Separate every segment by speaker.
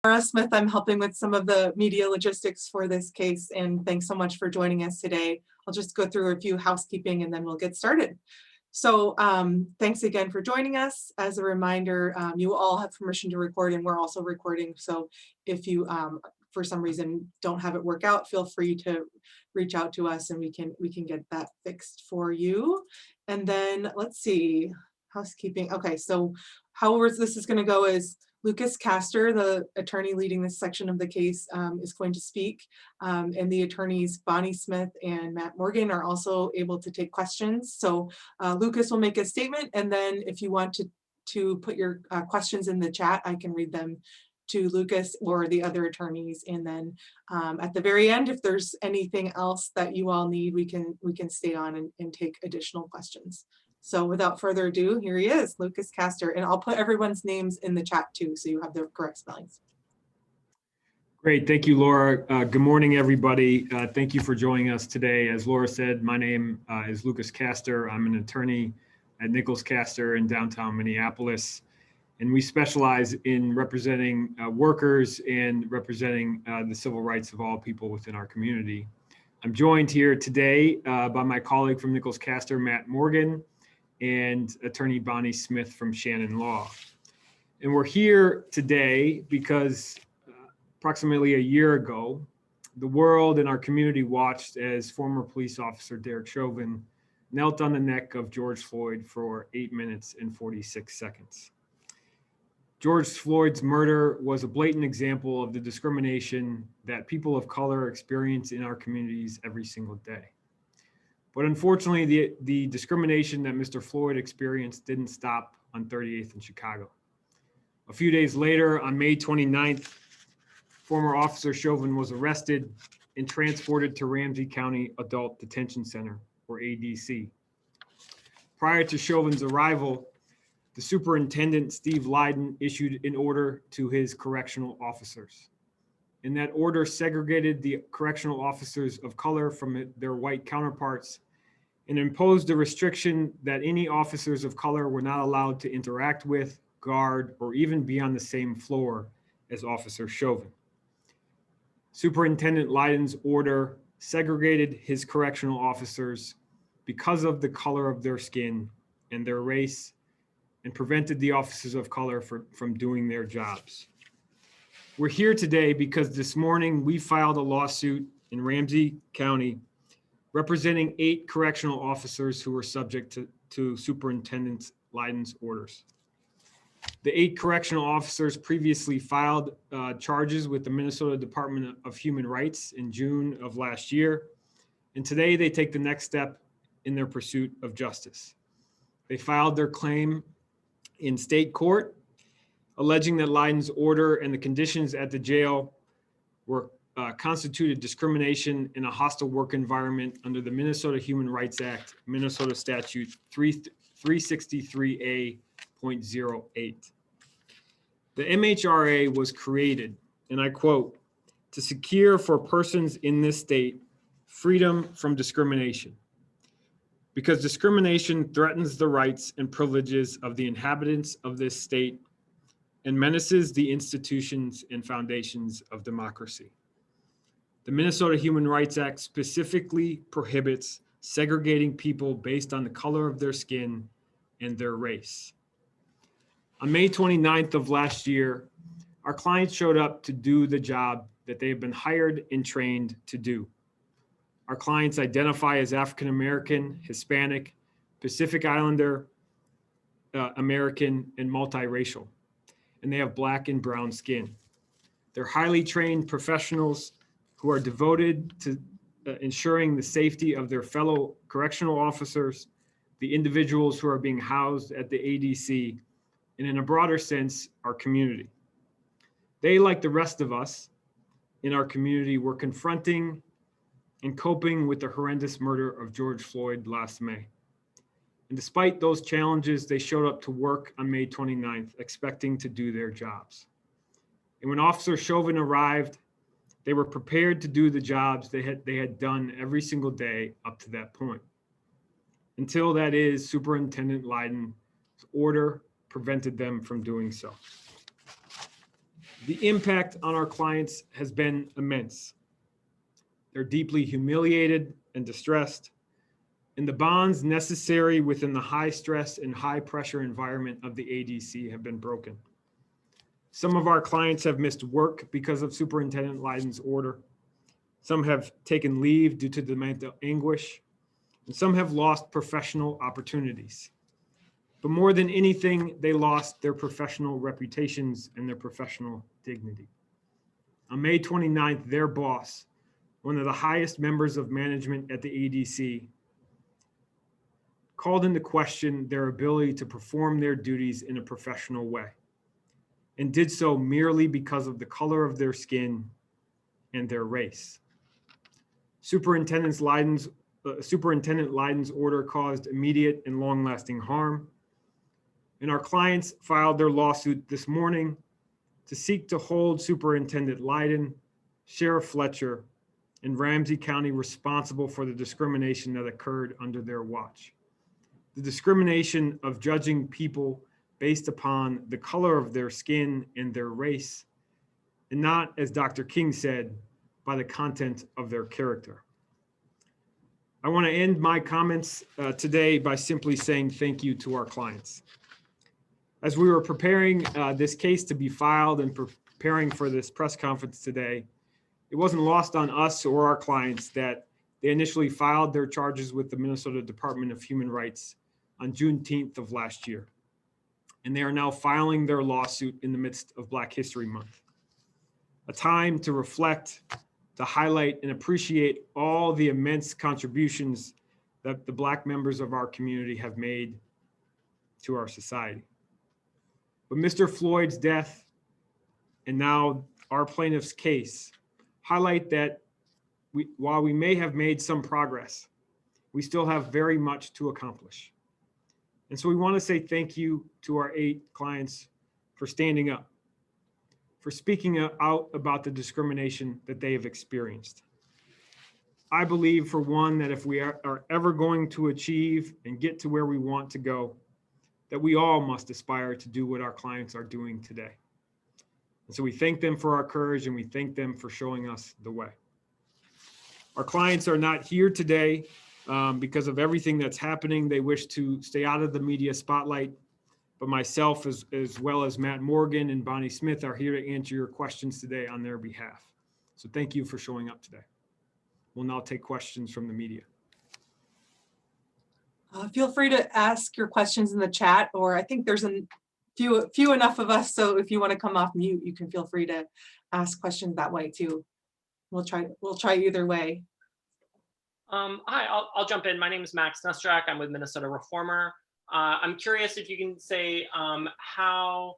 Speaker 1: Laura Smith. I'm helping with some of the media logistics for this case, and thanks so much for joining us today. I'll just go through a few housekeeping and then we'll get started. So thanks again for joining us. As a reminder, you all have permission to record and we're also recording. So if you, for some reason, don't have it work out, feel free to reach out to us and we can get that fixed for you. And then let's see, housekeeping. Okay, so how this is going to go is Nichols Kaster, the attorney leading this section of the case, is going to speak, and the attorneys Bonnie Smith and Matt Morgan are also able to take questions. So Lucas will make a statement, and then if you want to put your questions in the chat, I can read them to Lucas or the other attorneys, and then at the very end, if there's anything else that you all need, we can stay on and take additional questions. So without further ado, here he is, Nichols Kaster, and I'll put everyone's names in the chat too, so you have the correct spellings.
Speaker 2: Great, thank you, Laura. Good morning, everybody. Thank you for joining us today. As Laura said, my name is Nichols Kaster. I'm an attorney at Nichols Kaster in downtown Minneapolis, and we specialize in representing workers and representing the civil rights of all people within our community. I'm joined here today by my colleague from Nichols Kaster, Matt Morgan, and attorney Bonnie Smith from Shannon Law. And we're here today because approximately a year ago, the world and our community watched as former police officer Derek Chauvin knelt on the neck of George Floyd for 8 minutes and 46 seconds. George Floyd's murder was a blatant example of the discrimination that people of color experience in our communities every single day. But unfortunately, the discrimination that Mr. Floyd experienced didn't stop on 38th in Chicago. A few days later, on May 29th, former Officer Chauvin was arrested and transported to Ramsey County Adult Detention Center, or ADC. Prior to Chauvin's arrival, the superintendent, Steve Lydon, issued an order to his correctional officers. And that order segregated the correctional officers of color from their white counterparts and imposed a restriction that any officers of color were not allowed to interact with, guard, or even be on the same floor as Officer Chauvin. Superintendent Lydon's order segregated his correctional officers because of the color of their skin and their race, and prevented the officers of color from doing their jobs. We're here today because this morning we filed a lawsuit in Ramsey County representing 8 correctional officers who were subject to Superintendent Lydon's orders. The 8 correctional officers previously filed charges with the Minnesota Department of Human Rights in June of last year, and today they take the next step in their pursuit of justice. They filed their claim in state court, alleging that Lydon's order and the conditions at the jail were constituted discrimination in a hostile work environment under the Minnesota Human Rights Act, Minnesota Statute 363A.08. The MHRA was created, and I quote, to secure for persons in this state freedom from discrimination, because discrimination threatens the rights and privileges of the inhabitants of this state and menaces the institutions and foundations of democracy. The Minnesota Human Rights Act specifically prohibits segregating people based on the color of their skin and their race. On May 29th of last year, our clients showed up to do the job that they have been hired and trained to do. Our clients identify as African American, Hispanic, Pacific Islander, American, and multiracial, and they have black and brown skin. They're highly trained professionals who are devoted to ensuring the safety of their fellow correctional officers, the individuals who are being housed at the ADC, and in a broader sense, our community. They, like the rest of us in our community, were confronting and coping with the horrendous murder of George Floyd last May. And despite those challenges, they showed up to work on May 29th, expecting to do their jobs. And when Officer Chauvin arrived, they were prepared to do the jobs they had done every single day up to that point. Until that is, Superintendent Lydon's order prevented them from doing so. The impact on our clients has been immense. They're deeply humiliated and distressed, and the bonds necessary within the high stress and high pressure environment of the ADC have been broken. Some of our clients have missed work because of Superintendent Leiden's order. Some have taken leave due to the mental anguish, and some have lost professional opportunities. But more than anything, they lost their professional reputations and their professional dignity. On May 29th, their boss, one of the highest members of management at the ADC, called into question their ability to perform their duties in a professional way, and did so merely because of the color of their skin and their race. Superintendent Leiden's order caused immediate and long-lasting harm, and our clients filed their lawsuit this morning to seek to hold Superintendent Leiden, Sheriff Fletcher, and Ramsey County responsible for the discrimination that occurred under their watch. The discrimination of judging people based upon the color of their skin and their race, and not, as Dr. King said, by the content of their character. I want to end my comments today by simply saying thank you to our clients. As we were preparing this case to be filed and preparing for this press conference today, it wasn't lost on us or our clients that they initially filed their charges with the Minnesota Department of Human Rights on Juneteenth of last year. And they are now filing their lawsuit in the midst of Black History Month. A time to reflect, to highlight and appreciate all the immense contributions that the Black members of our community have made to our society. But Mr. Floyd's death and now our plaintiff's case highlight that while we may have made some progress, we still have very much to accomplish. And so we want to say thank you to our 8 clients for standing up, for speaking out about the discrimination that they have experienced. I believe, for one, that if we are ever going to achieve and get to where we want to go, that we all must aspire to do what our clients are doing today. And so we thank them for our courage, and we thank them for showing us the way. Our clients are not here today because of everything that's happening. They wish to stay out of the media spotlight, but myself as well as Matt Morgan and Bonnie Smith are here to answer your questions today on their behalf. So thank you for showing up today. We'll now take questions from the media.
Speaker 1: Feel free to ask your questions in the chat, or I think there's a few enough of us, so if you want to come off mute, you can feel free to ask questions that way too. We'll try either way.
Speaker 3: Hi, I'll jump in. My name is Max Nestrak. I'm with Minnesota Reformer. I'm curious if you can say how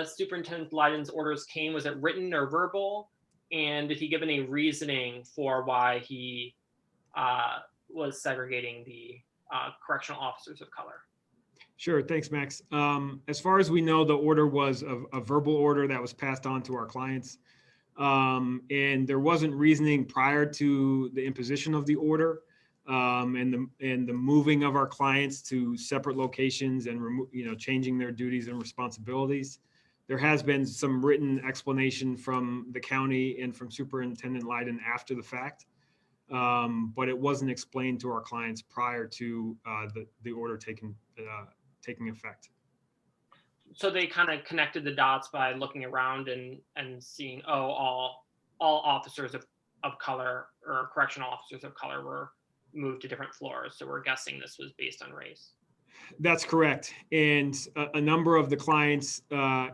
Speaker 3: Superintendent Leiden's orders came. Was it written or verbal? And did he give any reasoning for why he was segregating the correctional officers of color?
Speaker 2: Sure, thanks, Max. As far as we know, the order was a verbal order that was passed on to our clients. And there wasn't reasoning prior to the imposition of the order and the moving of our clients to separate locations and changing their duties and responsibilities. There has been some written explanation from the county and from Superintendent Leiden after the fact, but it wasn't explained to our clients prior to the order taking effect.
Speaker 3: So they kind of connected the dots by looking around and seeing, oh, all officers of color or correctional officers of color were moved to different floors. So we're guessing this was based on race.
Speaker 2: That's correct. And a number of the clients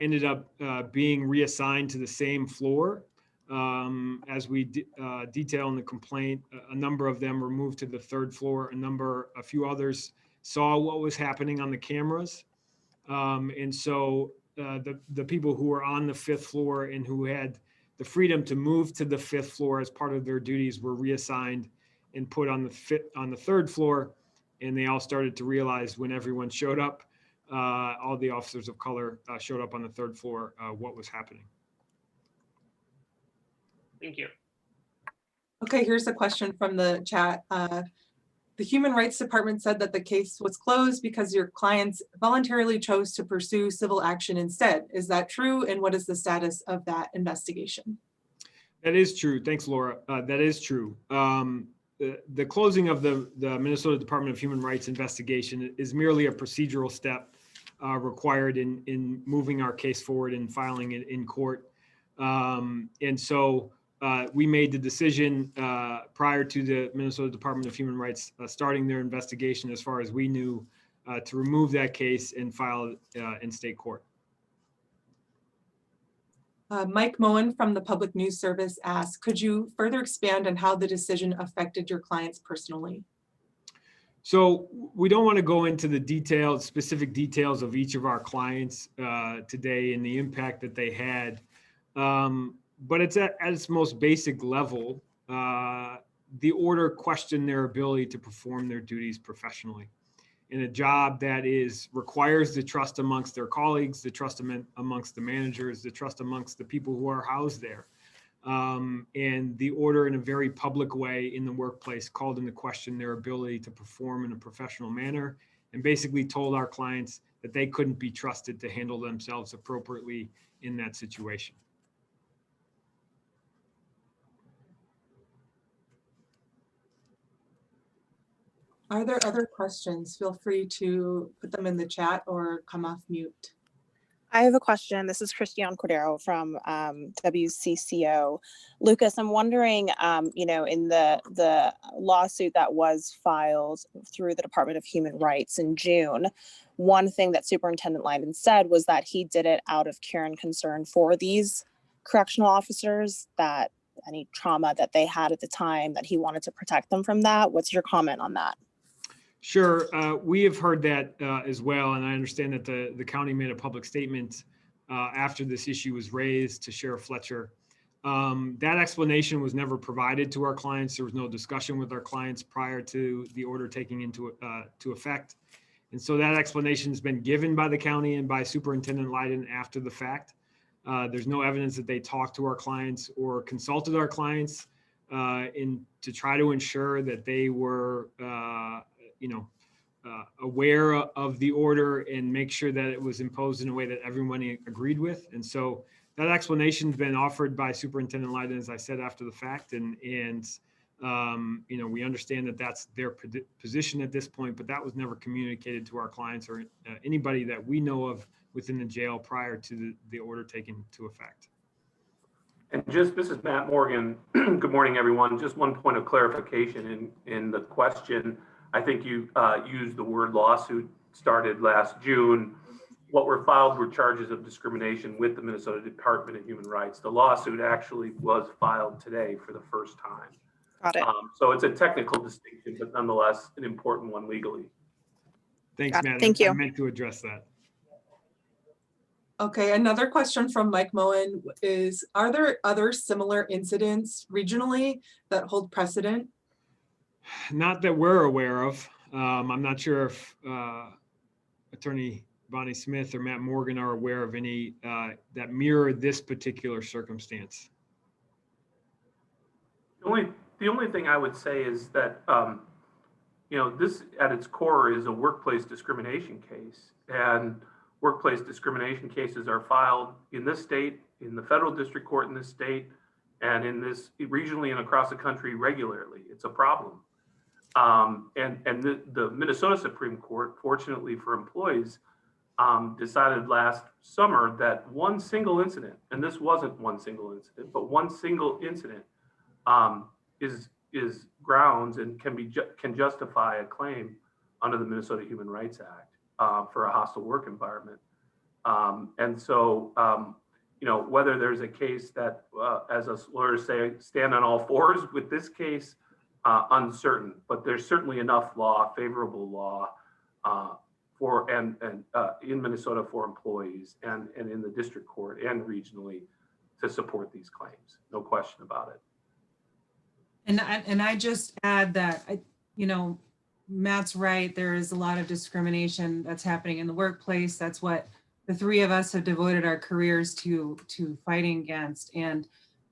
Speaker 2: ended up being reassigned to the same floor. As we detail in the complaint, a number of them were moved to the 3rd floor. A few others saw what was happening on the cameras. And so the people who were on the 5th floor and who had the freedom to move to the 5th floor as part of their duties were reassigned and put on the 3rd floor. And they all started to realize when everyone showed up, all the officers of color showed up on the 3rd floor, what was happening.
Speaker 3: Thank you.
Speaker 1: Okay, here's a question from the chat. The Human Rights Department said that the case was closed because your clients voluntarily chose to pursue civil action instead. Is that true? And what is the status of that investigation?
Speaker 2: That is true. Thanks, Laura. That is true. The closing of the Minnesota Department of Human Rights investigation is merely a procedural step required in moving our case forward and filing it in court. And so we made the decision prior to the Minnesota Department of Human Rights starting their investigation, as far as we knew, to remove that case and file it in state court.
Speaker 1: Mike Moen from the Public News Service asks, could you further expand on how the decision affected your clients personally?
Speaker 2: So we don't want to go into the details, specific details of each of our clients today and the impact that they had. But it's at its most basic level, the order questioned their ability to perform their duties professionally in a job that requires the trust amongst their colleagues, the trust amongst the managers, the trust amongst the people who are housed there. And the order, in a very public way in the workplace, called into question their ability to perform in a professional manner, and basically told our clients that they couldn't be trusted to handle themselves appropriately in that situation.
Speaker 1: Are there other questions? Feel free to put them in the chat or come off mute.
Speaker 4: I have a question. This is Christiane Cordero from WCCO. Lucas, I'm wondering, in the lawsuit that was filed through the Department of Human Rights in June, one thing that Superintendent Leiden said was that he did it out of care and concern for these correctional officers, that any trauma that they had at the time, that he wanted to protect them from that. What's your comment on that?
Speaker 2: Sure. We have heard that as well. And I understand that the county made a public statement after this issue was raised to Sheriff Fletcher. That explanation was never provided to our clients. There was no discussion with our clients prior to the order taking into effect. And so that explanation has been given by the county and by Superintendent Leiden after the fact. There's no evidence that they talked to our clients or consulted our clients to try to ensure that they were aware of the order and make sure that it was imposed in a way that everyone agreed with. And so that explanation has been offered by Superintendent Leiden, as I said, after the fact. And we understand that that's their position at this point, but that was never communicated to our clients or anybody that we know of within the jail prior to the order taken into effect.
Speaker 5: And this is Matt Morgan. Good morning, everyone. Just one point of clarification in the question. I think you used the word lawsuit started last June. What were filed were charges of discrimination with the Minnesota Department of Human Rights. The lawsuit actually was filed today for the first time.
Speaker 4: Got it.
Speaker 5: So it's a technical distinction, but nonetheless an important one legally.
Speaker 2: Thanks, Matt.
Speaker 4: Thank you.
Speaker 2: I meant to address that.
Speaker 1: Okay, another question from Mike Moen is, are there other similar incidents regionally that hold precedent?
Speaker 2: Not that we're aware of. I'm not sure if Attorney Bonnie Smith or Matt Morgan are aware of any that mirror this particular circumstance.
Speaker 5: The only thing I would say is that this at its core is a workplace discrimination case, and workplace discrimination cases are filed in this state, in the federal district court in this state, and in this regionally and across the country regularly. It's a problem. And the Minnesota Supreme Court, fortunately for employees, decided last summer that one single incident, and this wasn't one single incident, but one single incident is grounds and can justify a claim under the Minnesota Human Rights Act for a hostile work environment. And so, whether there's a case that, as us lawyers say, stand on all fours with this case, uncertain, but there's certainly enough law, favorable law, in Minnesota for employees and in the district court and regionally to support these claims. No question about it.
Speaker 6: And I just add that, Matt's right. There is a lot of discrimination that's happening in the workplace. That's what the three of us have devoted our careers to fighting against. And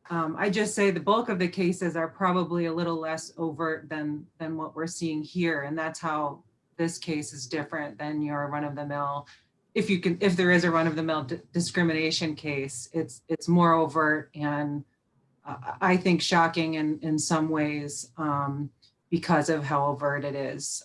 Speaker 6: I just say the bulk of the cases are probably a little less overt than what we're seeing here. And that's how this case is different than your run-of-the-mill. If there is a run-of-the-mill discrimination case, it's more overt and I think shocking in some ways because of how overt it is.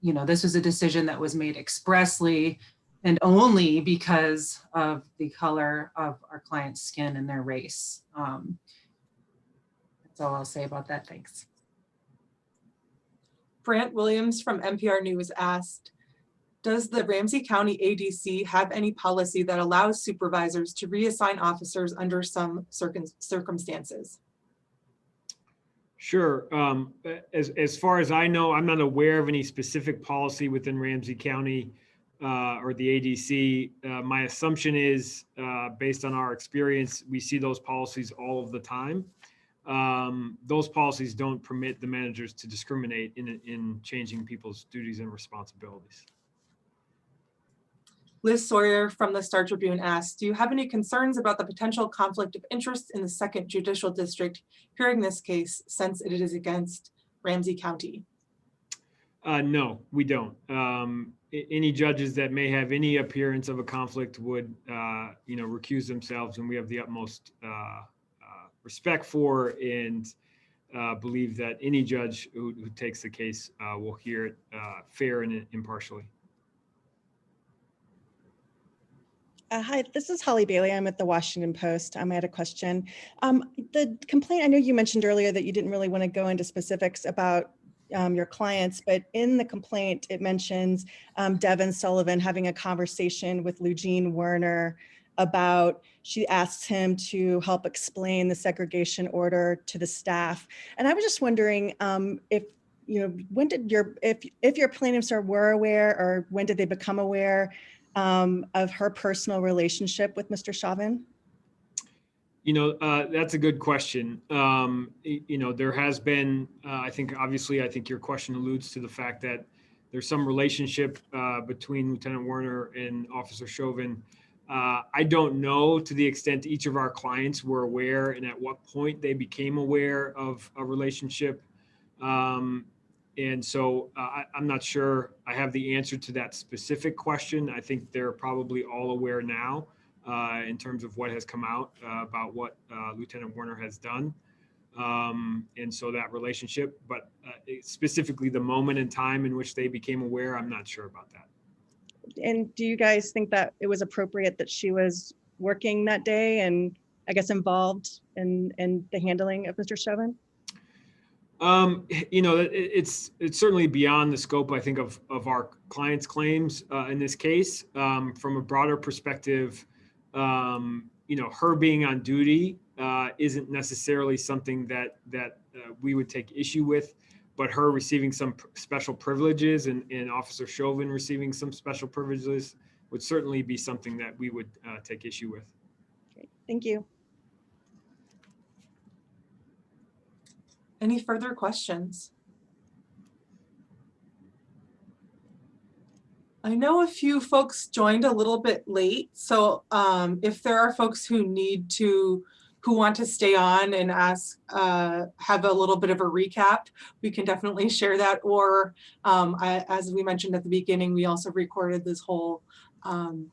Speaker 6: This was a decision that was made expressly and only because of the color of our client's skin and their race. That's all I'll say about that. Thanks.
Speaker 1: Brant Williams from NPR News asked, does the Ramsey County ADC have any policy that allows supervisors to reassign officers under some circumstances?
Speaker 2: Sure. As far as I know, I'm not aware of any specific policy within Ramsey County or the ADC. My assumption is, based on our experience, we see those policies all of the time. Those policies don't permit the managers to discriminate in changing people's duties and responsibilities.
Speaker 1: Liz Sawyer from the Star Tribune asked, do you have any concerns about the potential conflict of interest in the 2nd Judicial District hearing this case since it is against Ramsey County?
Speaker 2: No, we don't. Any judges that may have any appearance of a conflict would, recuse themselves, and we have the utmost respect for and believe that any judge who takes the case will hear it fair and impartially.
Speaker 7: Hi, this is Holly Bailey. I'm at the Washington Post. I had a question. The complaint, I know you mentioned earlier that you didn't really want to go into specifics about your clients, but in the complaint, it mentions Devin Sullivan having a conversation with Eugene Werner about, she asked him to help explain the segregation order to the staff. And I was just wondering if your plaintiffs were aware, or when did they become aware of her personal relationship with Mr. Chauvin?
Speaker 2: That's a good question. There has been, I think your question alludes to the fact that there's some relationship between Lieutenant Werner and Officer Chauvin. I don't know to the extent each of our clients were aware and at what point they became aware of a relationship. And so I'm not sure I have the answer to that specific question. I think they're probably all aware now in terms of what has come out about what Lieutenant Werner has done. And so that relationship, but specifically the moment in time in which they became aware, I'm not sure about that.
Speaker 7: And do you guys think that it was appropriate that she was working that day and I guess involved in the handling of Mr. Chauvin?
Speaker 2: It's certainly beyond the scope, I think, of our clients' claims in this case. From a broader perspective, her being on duty isn't necessarily something that we would take issue with, but her receiving some special privileges and Officer Chauvin receiving some special privileges would certainly be something that we would take issue with.
Speaker 7: Great. Thank you.
Speaker 1: Any further questions? I know a few folks joined a little bit late, so if there are folks who want to stay on and ask, have a little bit of a recap, we can definitely share that. Or as we mentioned at the beginning, we also recorded this whole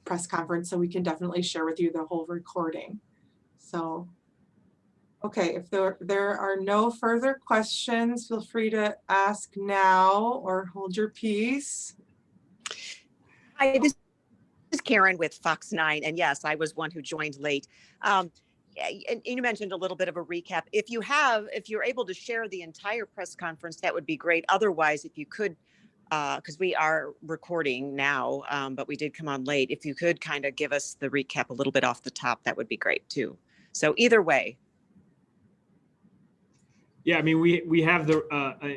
Speaker 1: press conference, so we can definitely share with you the whole recording. So, okay, if there are no further questions, feel free to ask now or hold your peace.
Speaker 8: Hi, this is Karen with Fox 9, and yes, I was one who joined late. And you mentioned a little bit of a recap. If you're able to share the entire press conference, that would be great. Otherwise, if you could, because we are recording now, but we did come on late. If you could kind of give us the recap a little bit off the top, that would be great too. So either way.
Speaker 2: Yeah, I mean, we have the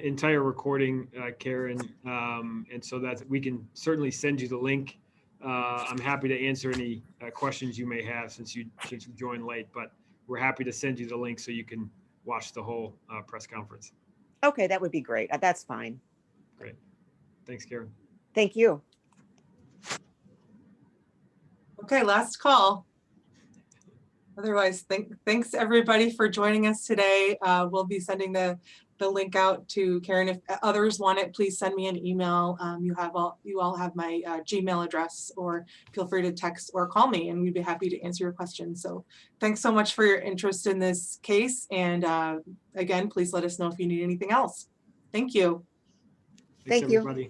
Speaker 2: entire recording, Karen, and so that we can certainly send you the link. I'm happy to answer any questions you may have since you joined late, but we're happy to send you the link so you can watch the whole press conference.
Speaker 8: Okay, that would be great. That's fine.
Speaker 2: Great. Thanks, Karen.
Speaker 8: Thank you.
Speaker 1: Okay, last call. Otherwise, thanks everybody for joining us today. We'll be sending the link out to Karen. If others want it, please send me an email. You all have my Gmail address, or feel free to text or call me, and we'd be happy to answer your questions. So thanks so much for your interest in this case. And again, please let us know if you need anything else. Thank you.
Speaker 2: Thanks,
Speaker 8: Thank you.
Speaker 2: everybody.